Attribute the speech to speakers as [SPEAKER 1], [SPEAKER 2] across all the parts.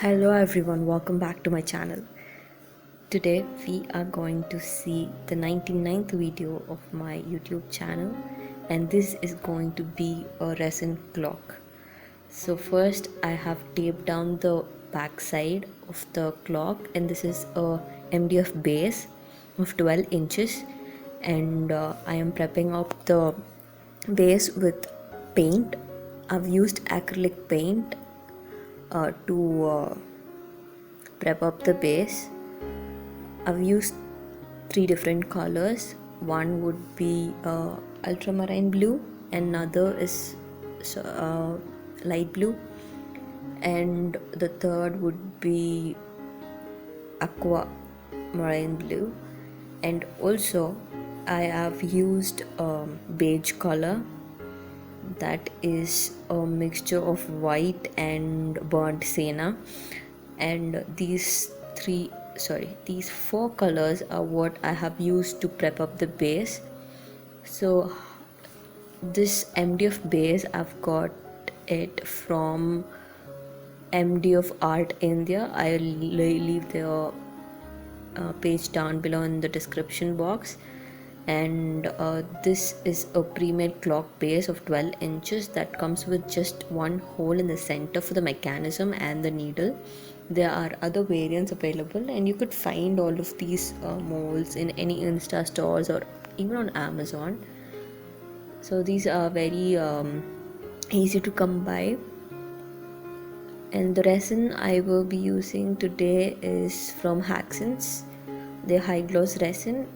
[SPEAKER 1] Hello everyone, welcome back to my channel. Today we are going to see the 99th video of my YouTube channel, and this is going to be a resin clock. So first I have taped down the back side of the clock, and this is a MDF base of 12 inches, and I am prepping up the base with paint. I've used acrylic paint to prep up the base. I've used three different colors. One would be ultramarine blue, another is light blue, and the third would be aqua marine blue. And also I have used beige color, that is a mixture of white and burnt sienna, and these four colors are what I have used to prep up the base. So this MDF base, I've got it from MDF Art India. I'll leave their page down below in the description box. And this is a pre-made clock base of 12 inches that comes with just one hole in the center for the mechanism and the needle. There are other variants available, and you could find all of these molds in any Insta stores or even on Amazon. So these are very easy to come by. And the resin I will be using today is from Haxins, the high gloss resin.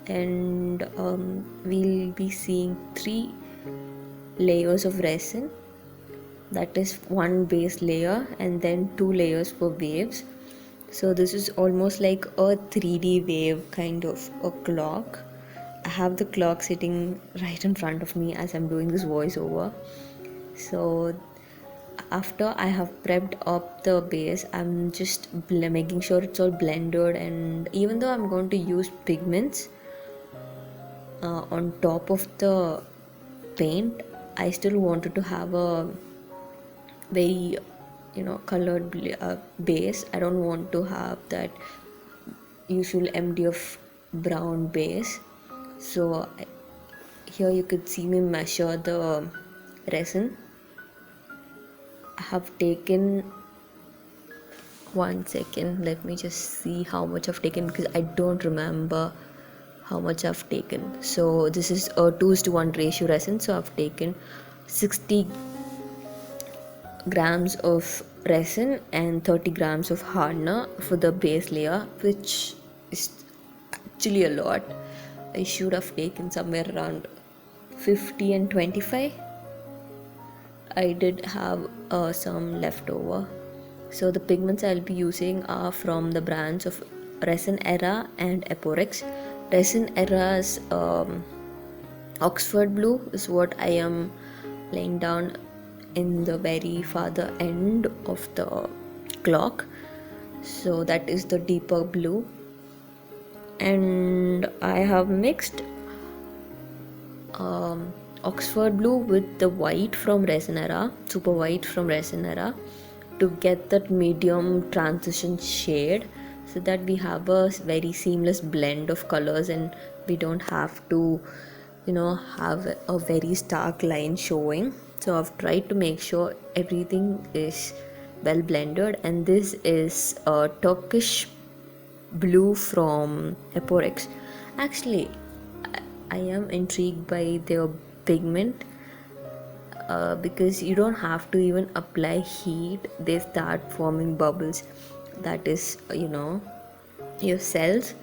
[SPEAKER 1] And we'll be seeing 3 layers of resin, that is one base layer and then 2 layers for waves. So this is almost like a 3D wave kind of a clock. I have the clock sitting right in front of me as I'm doing this voiceover. So after I have prepped up the base, I'm just making sure it's all blended. And even though I'm going to use pigments on top of the paint, I still wanted to have a very colored base. I don't want to have that usual MDF brown base. So here you could see me measure the resin. I have taken, one second, let me just see how much I've taken, because I don't remember how much I've taken. So this is a 2:1 ratio resin, so I've taken 60 grams of resin and 30 grams of hardener for the base layer, which is actually a lot. I should have taken somewhere around 50 and 25. I did have some leftover. So the pigments I'll be using are from the brands of ResinArt and Eporex. ResinArt's Oxford blue is what I am laying down in the very farther end of the clock. So that is the deeper blue. And I have mixed Oxford blue with the white from ResinArt, super white from ResinArt, to get that medium transition shade, so that we have a very seamless blend of colors and we don't have to have a very stark line showing. So I've tried to make sure everything is well blended. And this is a Turkish blue from Eporex. Actually, I am intrigued by their pigment because you don't have to even apply heat, they start forming bubbles. That is your cells.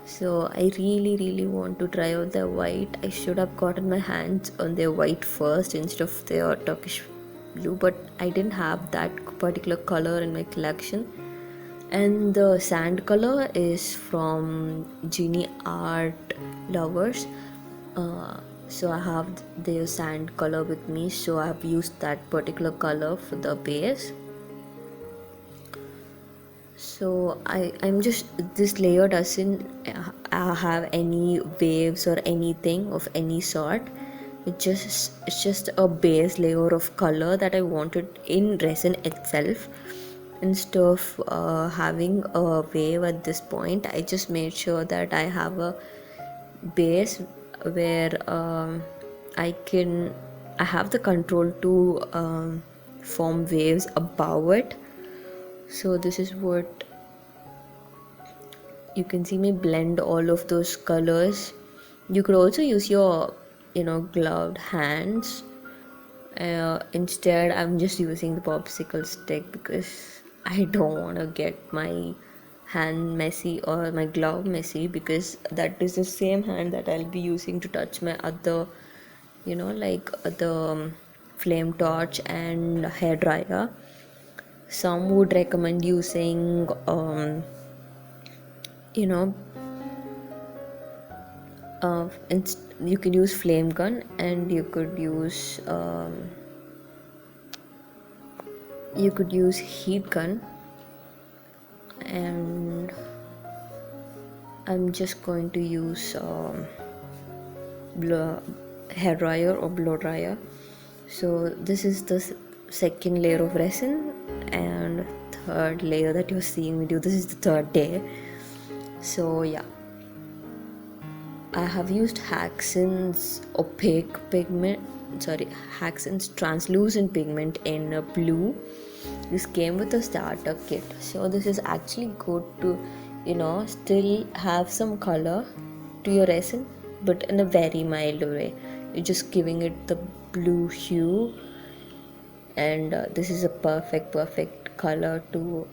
[SPEAKER 1] So I really want to try out their white. I should have gotten my hands on their white first instead of their Turkish blue, but I didn't have that particular color in my collection. And the sand color is from Genie Art Lovers. So I have their sand color with me, so I have used that particular color for the base. So I'm just, this layer doesn't have any waves or anything of any sort. It's just a base layer of color that I wanted in resin itself. instead of having a wave at this point, I just made sure that I have a base where I have the control to form waves above it. So this is what you can see me blend all of those colors. You could also use your gloved hands. Instead, I'm just using the popsicle stick because I don't want to get my hand messy or my glove messy, because that is the same hand that I'll be using to touch my other, like the flame torch and hair dryer. Some would recommend using, you know, you could use flame gun, and you could use heat gun. And I'm just going to use hair dryer or blow dryer. So this is the second layer of resin, and third layer that you're seeing me do. This is the third day. So yeah, I have used Haxen's Haxen's translucent pigment in blue. This came with a starter kit, so this is actually good to still have some color to your resin, but in a very mild way. You're just giving it the blue hue, and this is a perfect color to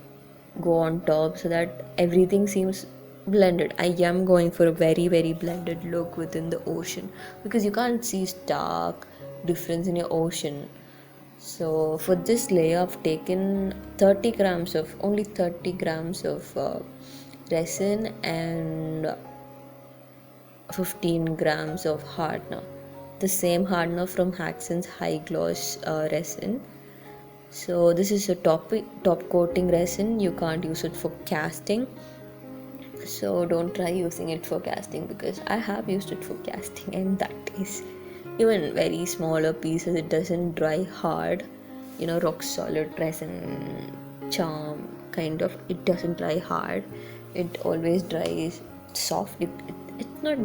[SPEAKER 1] go on top, so that everything seems blended. I am going for a very blended look within the ocean, because you can't see stark difference in your ocean. So for this layer, I've taken only 30 grams of resin and 15 grams of hardener, the same hardener from Haxen's high gloss resin. So this is a top coating resin. You can't use it for casting, so don't try using it for casting, because I have used it for casting, and that is even very smaller pieces. It doesn't dry hard, rock solid resin charm kind of. It doesn't dry hard, it always dries soft. It's not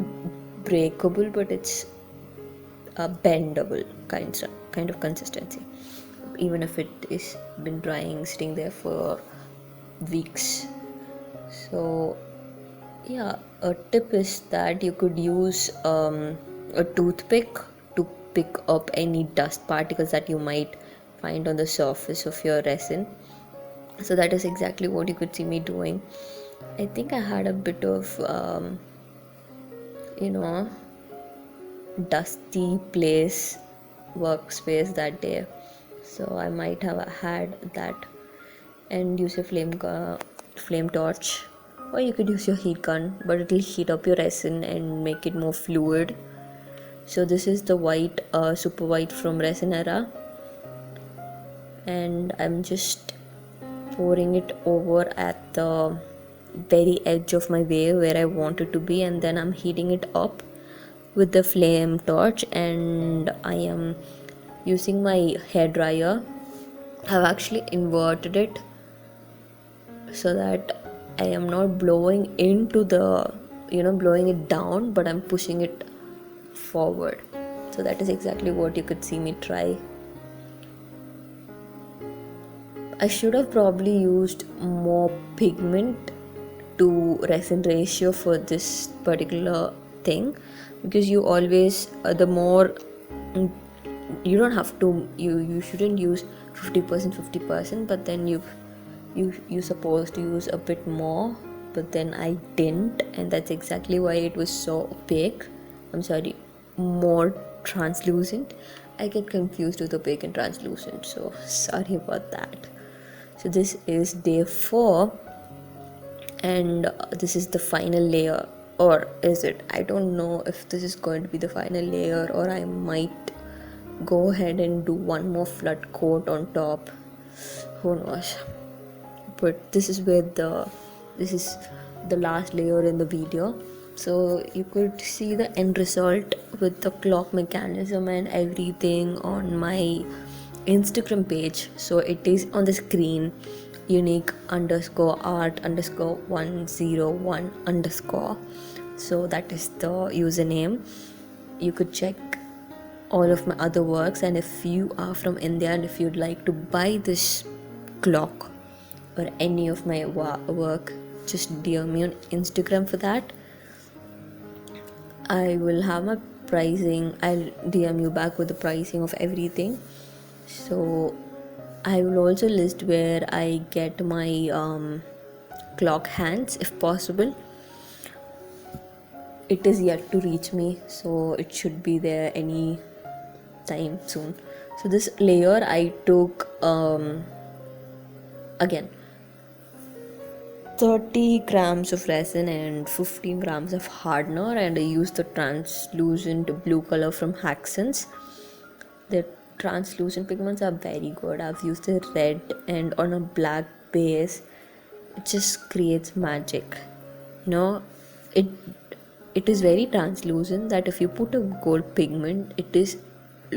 [SPEAKER 1] breakable, but it's a bendable kind of consistency, even if it is been drying, sitting there for weeks. So yeah, a tip is that you could use a toothpick to pick up any dust particles that you might find on the surface of your resin. So that is exactly what you could see me doing. I think I had a bit of dusty workspace that day, so I might have had that. And use a flame torch, or you could use your heat gun, but it will heat up your resin and make it more fluid. So this is the white, super white from ResinArt, and I'm just pouring it over at the very edge of my wave where I want it to be, and then I'm heating it up with the flame torch, and I am using my hair dryer. I've actually inverted it so that I am not blowing into blowing it down, but I'm pushing it forward. So that is exactly what you could see me try. I should have probably used more pigment to resin ratio for this particular thing, because you always the more you don't have to, you shouldn't use 50% 50%, but then you're supposed to use a bit more, but then I didn't, and that's exactly why it was so opaque. More translucent. I get confused with opaque and translucent, so sorry about that. So this is day 4, and this is the final layer, or is it? I don't know if this is going to be the final layer, or I might go ahead and do one more flood coat on top. Who knows? But this is the last layer in the video. So you could see the end result with the clock mechanism and everything on my Instagram page. So it is on the screen. unique underscore art underscore 101 underscore. So that is the username. You could check all of my other works, and if you are from India and if you'd like to buy this clock or any of my work, just DM me on Instagram for that. I will have my pricing. I'll DM you back with the pricing of everything. So I will also list where I get my clock hands if possible. It is yet to reach me, so it should be there any time soon. So this layer I took again 30 grams of resin and 15 grams of hardener, and I used the translucent blue color from Haxons. The translucent pigments are very good. I've used the red and on a black base. It just creates magic. It it is very translucent that if you put a gold pigment, it is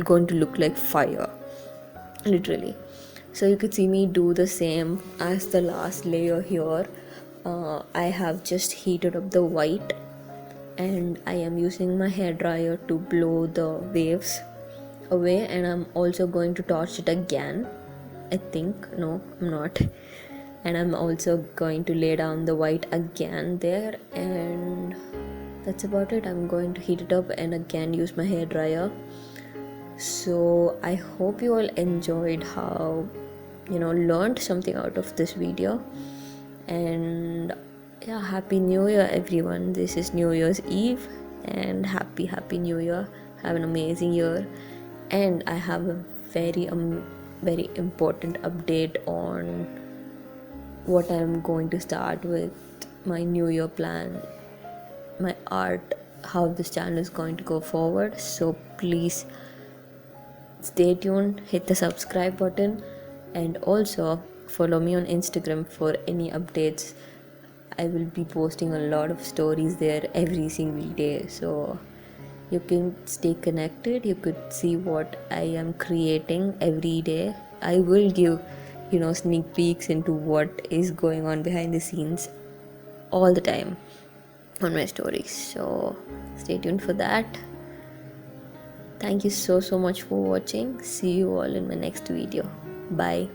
[SPEAKER 1] going to look like fire, literally. So you could see me do the same as the last layer here. I have just heated up the white, and I am using my hair dryer to blow the waves away, and I'm also going to torch it again. I think, no, I'm not. And I'm also going to lay down the white again there, and that's about it. I'm going to heat it up and again use my hair dryer. So I hope you all enjoyed how, learned something out of this video. And yeah, happy new year everyone. This is New Year's Eve, and happy new year. Have an amazing year. And I have a very important update on what I'm going to start with my new year plan, my art, how this channel is going to go forward. So please stay tuned, hit the subscribe button, and also follow me on Instagram for any updates. I will be posting a lot of stories there every single day, so you can stay connected. You could see what I am creating every day. I will give sneak peeks into what is going on behind the scenes all the time on my stories, so stay tuned for that. Thank you so much for watching. See you all in my next video. Bye.